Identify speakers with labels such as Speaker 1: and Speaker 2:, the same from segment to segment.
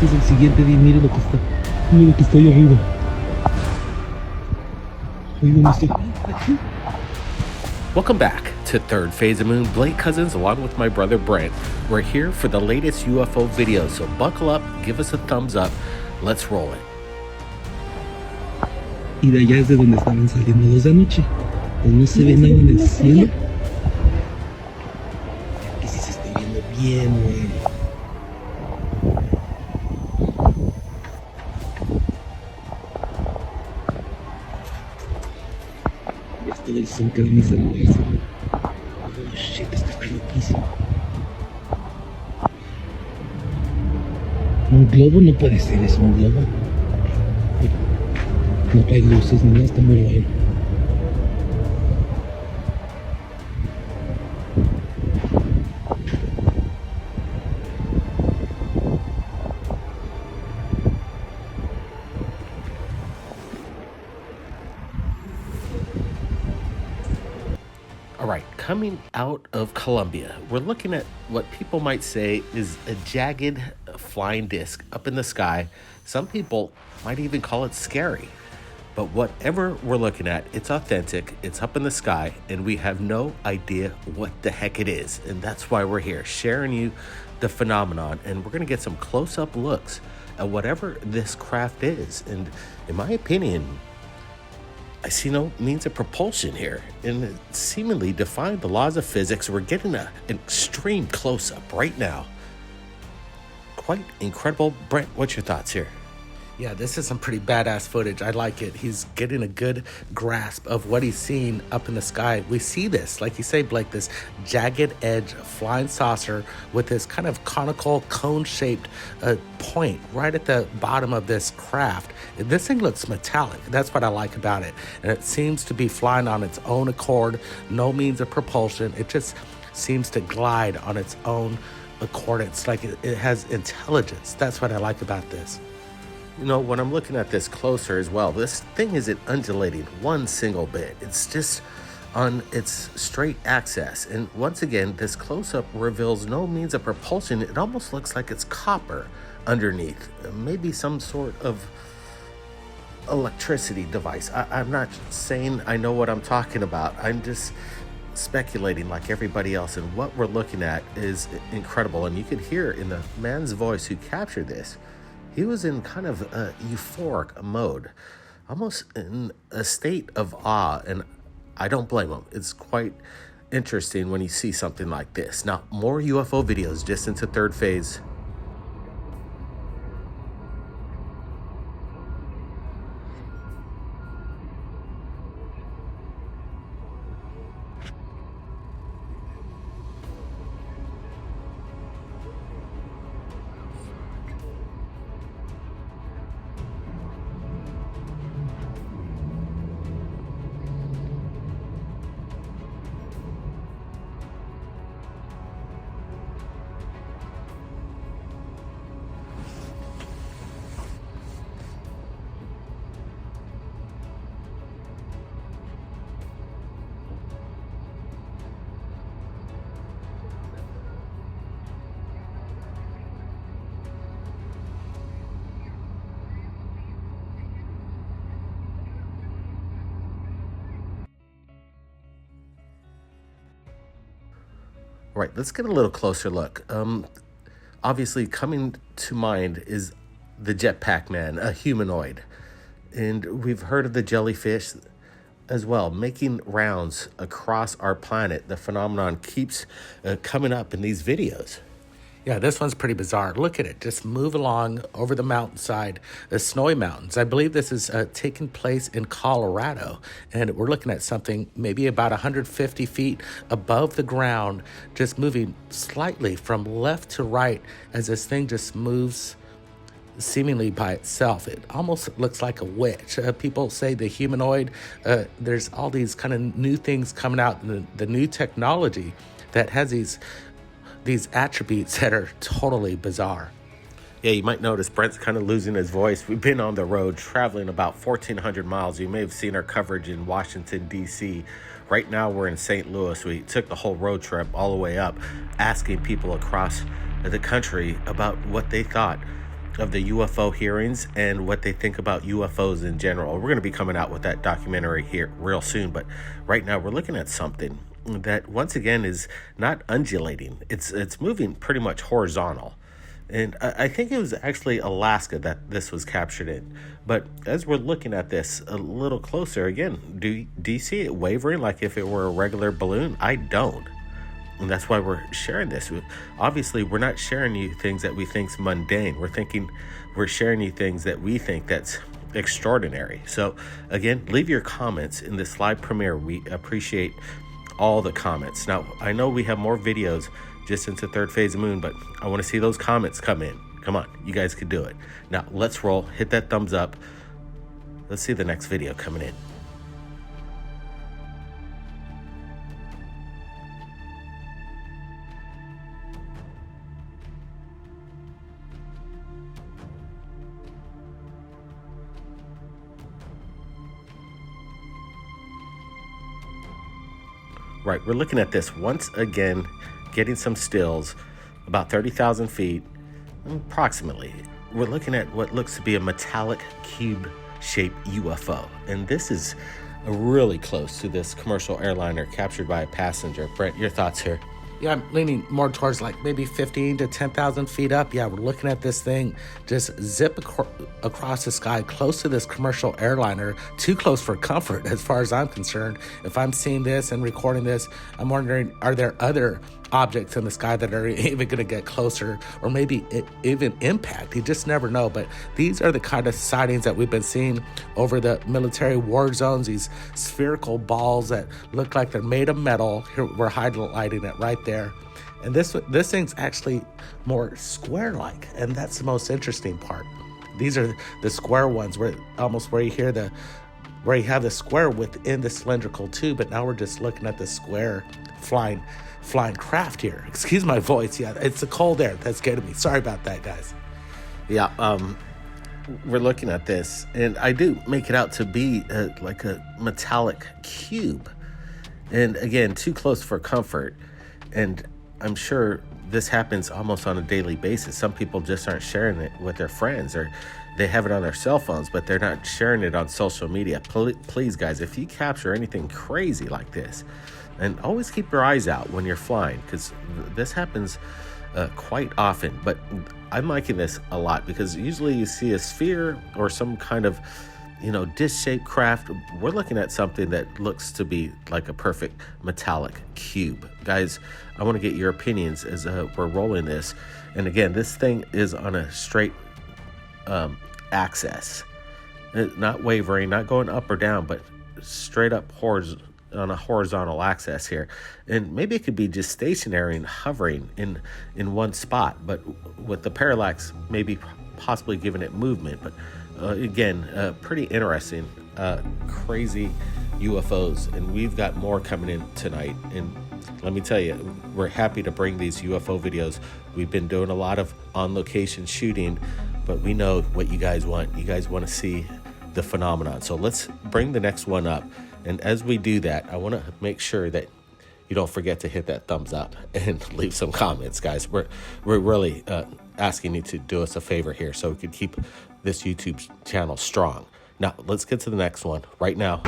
Speaker 1: este es el siguiente día. Mire lo que está. Mire lo que está ahí arriba. Ahí donde está.
Speaker 2: Welcome back to Third Phase of Moon. Blake Cousins along with my brother Brent. We're here for the latest UFO video, so buckle up, give us a thumbs up, let's roll it.
Speaker 1: Y de allá es de donde estaban saliendo los de anoche. Pues no se ve nada en el cielo. Que sí se está viendo bien, güey. Ya está el sol que van a saludarse. Oh shit, esto está loquísimo. Un globo no puede ser, es un globo. No hay luces ni nada, está muy bueno.
Speaker 2: All right, coming out of Colombia, we're looking at what people might say is a jagged flying disc up in the sky. Some people might even call it scary. But whatever we're looking at, it's authentic, it's up in the sky, and we have no idea what the heck it is. And that's why we're here, sharing you the phenomenon. And we're going to get some close-up looks at whatever this craft is. And in my opinion, I see no means of propulsion here. And it seemingly defying the laws of physics. We're getting an extreme close-up right now. Quite incredible. Brent, what's your thoughts here? Yeah, this is some pretty badass footage. I like it. He's getting a good grasp of what he's seeing up in the sky. We see this, like you say, Blake, this jagged edge flying saucer with this kind of conical cone-shaped point right at the bottom of this craft. This thing looks metallic. That's what I like about it. And it seems to be flying on its own accord, no means of propulsion. It just seems to glide on its own accord. It's like it has intelligence. That's what I like about this. You know, when I'm looking at this closer as well, this thing isn't undulating one single bit. It's just on its straight axis. And once again, this close-up reveals no means of propulsion. It almost looks like it's copper underneath. Maybe some sort of electricity device. I'm not saying I know what I'm talking about. I'm just speculating like everybody else. And what we're looking at is incredible. And you could hear in the man's voice who captured this, he was in kind of a euphoric mode, almost in a state of awe, and I don't blame him. It's quite interesting when you see something like this. Now, more UFO videos just into third phase. All right, let's get a little closer look. Obviously, coming to mind is the jetpack man, a humanoid. And we've heard of the jellyfish as well, making rounds across our planet. The phenomenon keeps coming up in these videos. Yeah, this one's pretty bizarre. Look at it. Just move along over the mountainside, the snowy mountains. I believe this is taking place in Colorado. And we're looking at something maybe about 150 feet above the ground, just moving slightly from left to right as this thing just moves seemingly by itself. It almost looks like a witch. People say the humanoid, there's all these kind of new things coming out, the new technology that has these attributes that are totally bizarre. Yeah, you might notice Brent's kind of losing his voice. We've been on the road traveling about 1,400 miles. You may have seen our coverage in Washington, D.C. Right now, we're in St. Louis. We took the whole road trip all the way up, asking people across the country about what they thought of the UFO hearings and what they think about UFOs in general. We're going to be coming out with that documentary here real soon, but right now we're looking at something that once again is not undulating. It's moving pretty much horizontal. And I think it was actually Alaska that this was captured in. But as we're looking at this a little closer, again, do you see it wavering like if it were a regular balloon? I don't. And that's why we're sharing this. Obviously, we're not sharing you things that we think's mundane. We're sharing you things that we think that's extraordinary. So again, leave your comments in this live premiere. We appreciate all the comments. Now, I know we have more videos just into Third Phase of Moon, but I want to see those comments come in. Come on, you guys can do it. Now, let's roll. Hit that thumbs up. Let's see the next video coming in. Right, we're looking at this once again, getting some stills, about 30,000 feet, approximately. We're looking at what looks to be a metallic cube-shaped UFO. And this is really close to this commercial airliner captured by a passenger. Brent, your thoughts here?
Speaker 3: Yeah, I'm leaning more towards like maybe 15 to 10,000 feet up. Yeah, we're looking at this thing just zip across the sky close to this commercial airliner. Too close for comfort as far as I'm concerned. If I'm seeing this and recording this, I'm wondering, are there other objects in the sky that are even going to get closer or maybe even impact? You just never know. But these are the kind of sightings that we've been seeing over the military war zones, these spherical balls that look like they're made of metal. Here we're highlighting it right there. And this thing's actually more square-like, and that's the most interesting part. These are the square ones where you have the square within the cylindrical tube, but now we're just looking at the square flying craft here. Excuse my voice. Yeah, it's the cold air that's getting me. Sorry about that, guys.
Speaker 2: Yeah, we're looking at this, and I do make it out to be like a metallic cube. And again, too close for comfort. And I'm sure this happens almost on a daily basis. Some people just aren't sharing it with their friends, or they have it on their cell phones, but they're not sharing it on social media. Please, guys, if you capture anything crazy like this, and always keep your eyes out when you're flying, because this happens quite often. But I'm liking this a lot because usually you see a sphere or some kind of, disc-shaped craft. We're looking at something that looks to be like a perfect metallic cube. Guys, I want to get your opinions as we're rolling this. And again, this thing is on a straight axis, not wavering, not going up or down, but straight up on a horizontal axis here. And maybe it could be just stationary and hovering in one spot, but with the parallax maybe possibly giving it movement. But again, pretty interesting, crazy UFOs, and we've got more coming in tonight. And let me tell you, we're happy to bring these UFO videos. We've been doing a lot of on-location shooting, but we know what you guys want. You guys want to see the phenomenon. So let's bring the next one up. And as we do that, I want to make sure that you don't forget to hit that thumbs up and leave some comments, guys. We're really asking you to do us a favor here so we can keep this YouTube channel strong. Now, let's get to the next one right now.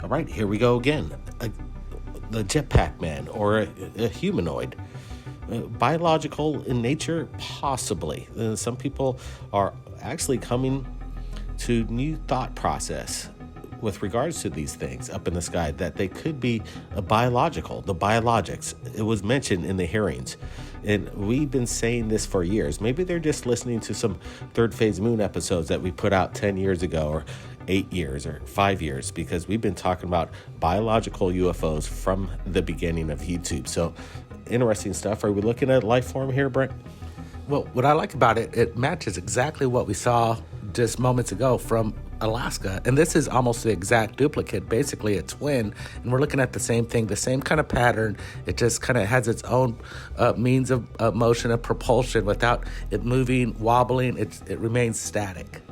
Speaker 2: All right, here we go again. The jetpack man, or a humanoid. Biological in nature, possibly. Some people are actually coming to new thought process with regards to these things up in the sky, that they could be the biologics. It was mentioned in the hearings. And we've been saying this for years. Maybe they're just listening to some Third Phase Moon episodes that we put out 10 years ago, or 8 years, or 5 years, because we've been talking about biological UFOs from the beginning of YouTube. So interesting stuff. Are we looking at life form here, Brent?
Speaker 3: Well, what I like about it, it matches exactly what we saw just moments ago from Alaska. And this is almost the exact duplicate, basically a twin. And we're looking at the same thing, the same kind of pattern. It just kind of has its own means of motion and propulsion without it moving, wobbling. It remains static.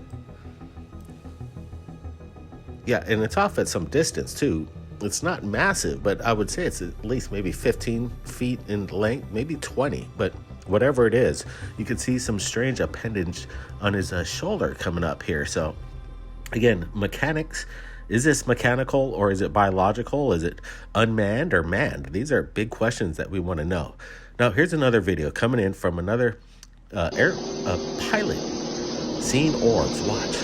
Speaker 2: Yeah, and it's off at some distance too. It's not massive, but I would say it's at least maybe 15 feet in length, maybe 20. But whatever it is, you can see some strange appendage on his shoulder coming up here. So again, mechanics. Is this mechanical or is it biological? Is it unmanned or manned? These are big questions that we want to know. Now, here's another video coming in from another pilot seeing orbs. Watch.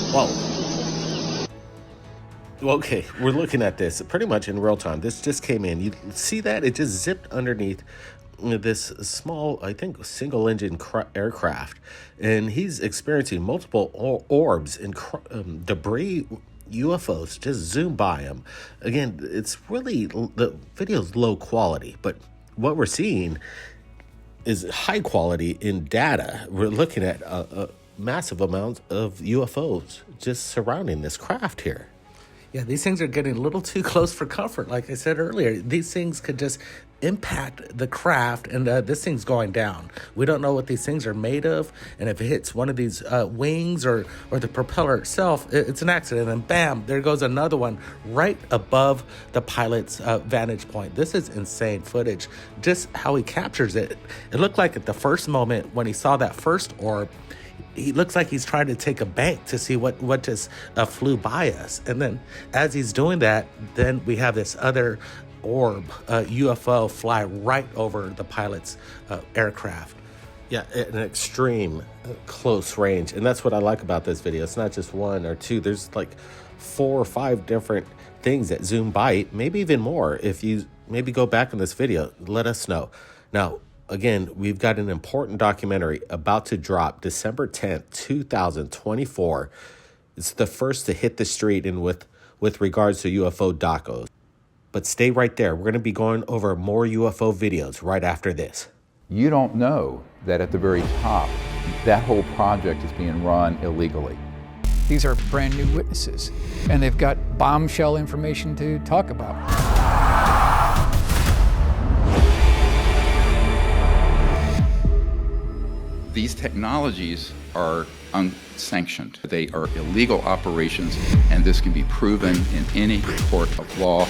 Speaker 2: Whoa. Okay, we're looking at this pretty much in real time. This just came in. You see that? It just zipped underneath this small, I think, single-engine aircraft. And he's experiencing multiple orbs and debris. UFOs just zoom by him. Again, it's really, the video's low quality, but what we're seeing is high quality in data. We're looking at a massive amount of UFOs just surrounding this craft here.
Speaker 3: Yeah, these things are getting a little too close for comfort. Like I said earlier, these things could just impact the craft, and this thing's going down. We don't know what these things are made of, and if it hits one of these wings or the propeller itself, it's an accident, and bam, there goes another one right above the pilot's vantage point. This is insane footage. Just how he captures it. It looked like at the first moment when he saw that first orb, he looks like he's trying to take a bank to see what just flew by us. And then as he's doing that, then we have this other orb, UFO, fly right over the pilot's aircraft.
Speaker 2: Yeah, at an extreme close range. And that's what I like about this video. It's not just one or two. There's like 4 or 5 different things that zoom by, maybe even more. If you maybe go back in this video, let us know. Now, again, we've got an important documentary about to drop December 10th, 2024. It's the first to hit the street and with regards to UFO docos. But stay right there. We're going to be going over more UFO videos right after this.
Speaker 4: You don't know that at the very top, that whole project is being run illegally.
Speaker 5: These are brand new witnesses, and they've got bombshell information to talk about.
Speaker 4: These technologies are unsanctioned. They are illegal operations, and this can be proven in any court of law.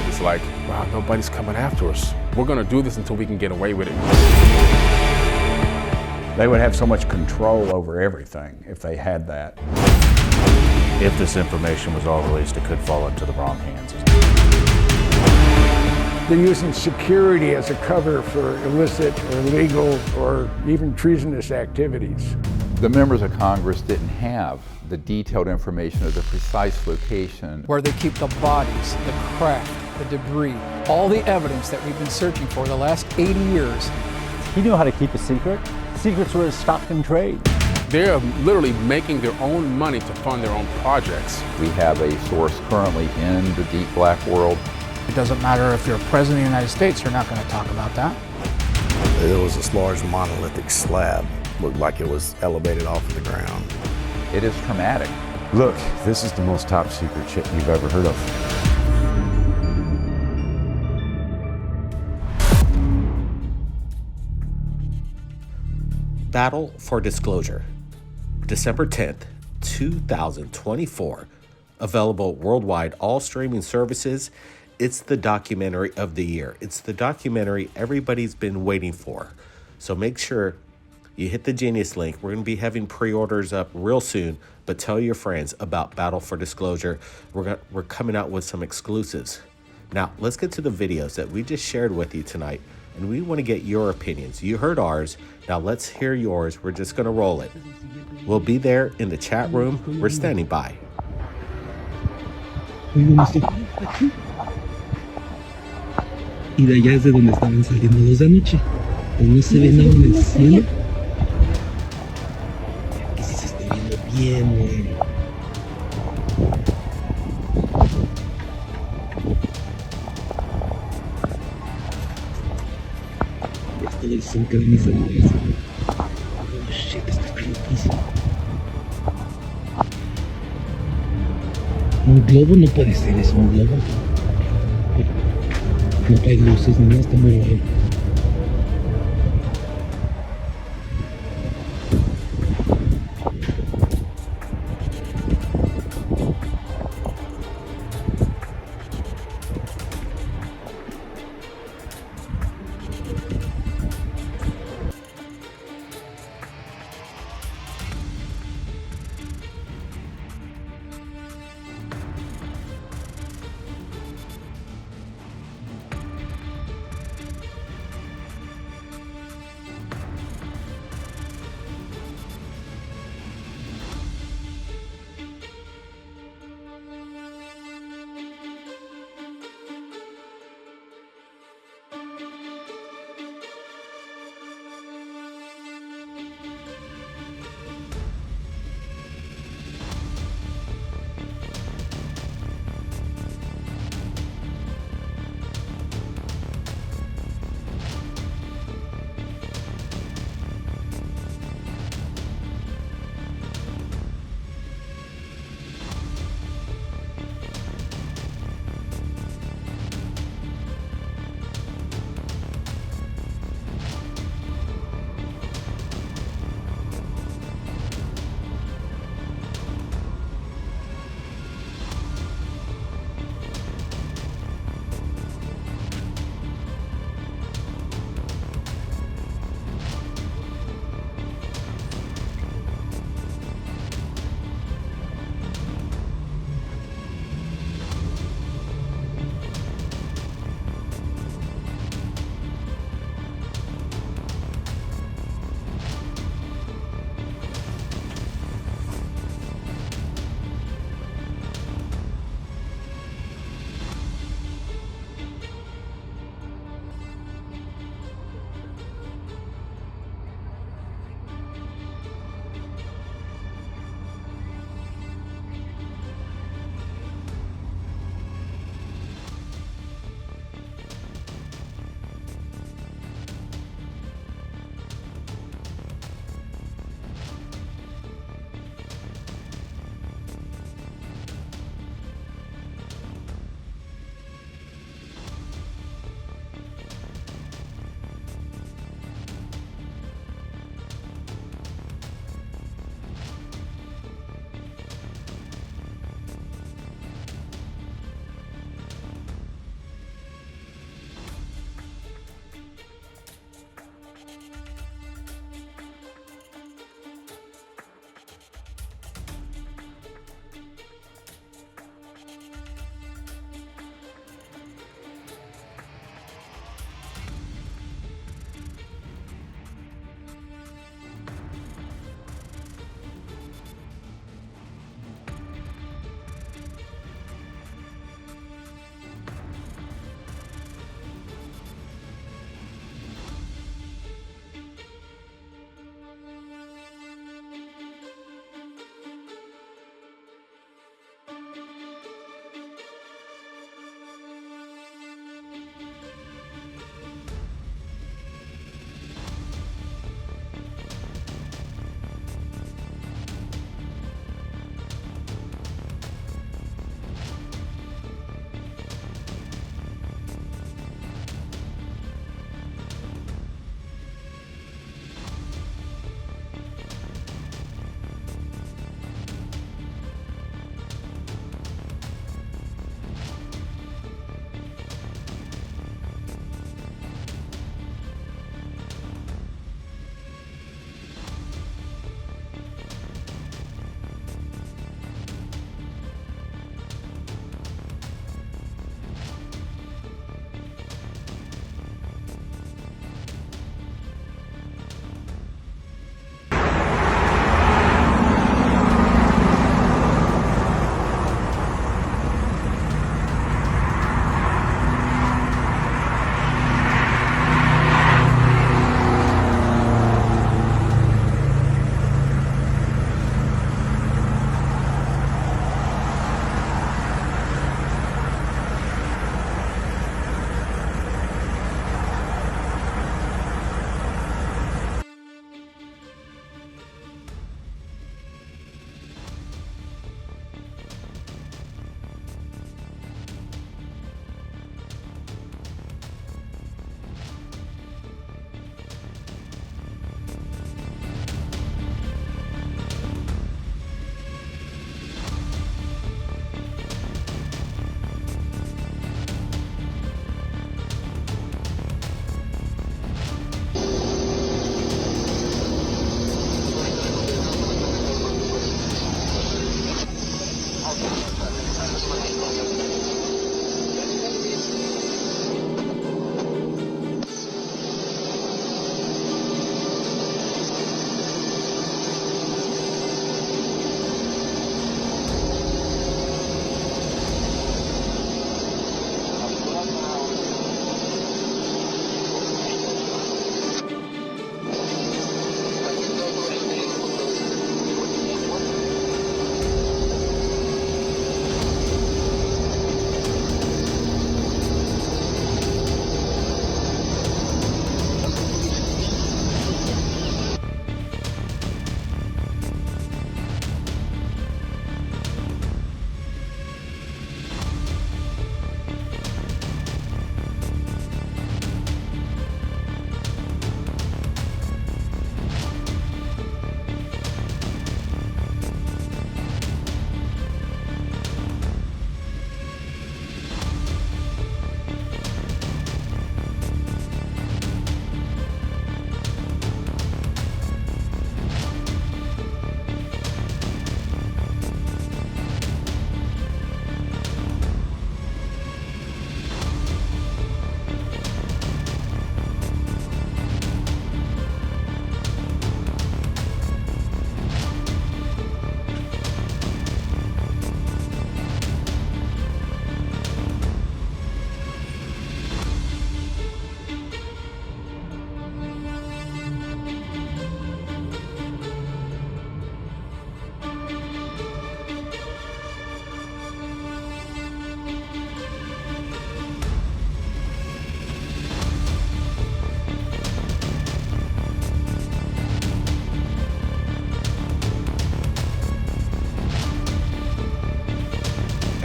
Speaker 6: It's like, wow, nobody's coming after us. We're gonna do this until we can get away with it.
Speaker 7: They would have so much control over everything if they had that.
Speaker 8: If this information was all released, it could fall into the wrong hands.
Speaker 9: They're using security as a cover for illicit or illegal or even treasonous activities.
Speaker 4: The members of Congress didn't have the detailed information of the precise location.
Speaker 5: Where they keep the bodies, the craft, the debris, all the evidence that we've been searching for the last 80 years.
Speaker 10: He knew how to keep a secret. Secrets were his stock in trade.
Speaker 6: They're literally making their own money to fund their own projects.
Speaker 4: We have a source currently in the deep black world.
Speaker 5: It doesn't matter if you're president of the United States, you're not going to talk about that.
Speaker 11: It was this large monolithic slab. Looked like it was elevated off of the ground.
Speaker 4: It is traumatic.
Speaker 8: Look, this is the most top secret shit you've ever heard of.
Speaker 2: Battle for Disclosure, December 10th, 2024. Available worldwide, all streaming services. It's the documentary of the year. It's the documentary everybody's been waiting for. So make sure You hit the Genius link. We're going to be having pre-orders up real soon, but tell your friends about Battle for Disclosure. We're coming out with some exclusives. Now, let's get to the videos that we just shared with you tonight, and we want to get your opinions. You heard ours. Now let's hear yours. We're just going to roll it. We'll be there in the chat room. We're standing by.
Speaker 1: Y de allá es de donde estaban saliendo los de anoche. Pues no se ve nada en el cielo. Aquí sí se está viendo bien, bueno. Esto del sol que ven salidas. Oh shit, esto está loquísimo. Un globo no puede ser eso, un globo. No hay luces ni nada, está muy raro.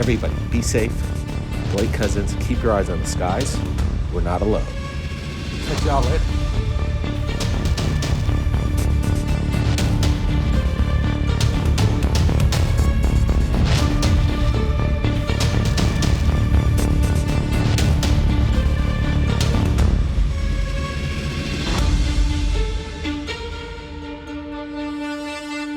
Speaker 2: Everybody, be safe. Blake Cousins, keep your eyes on the skies. We're not alone.
Speaker 3: Catch y'all later.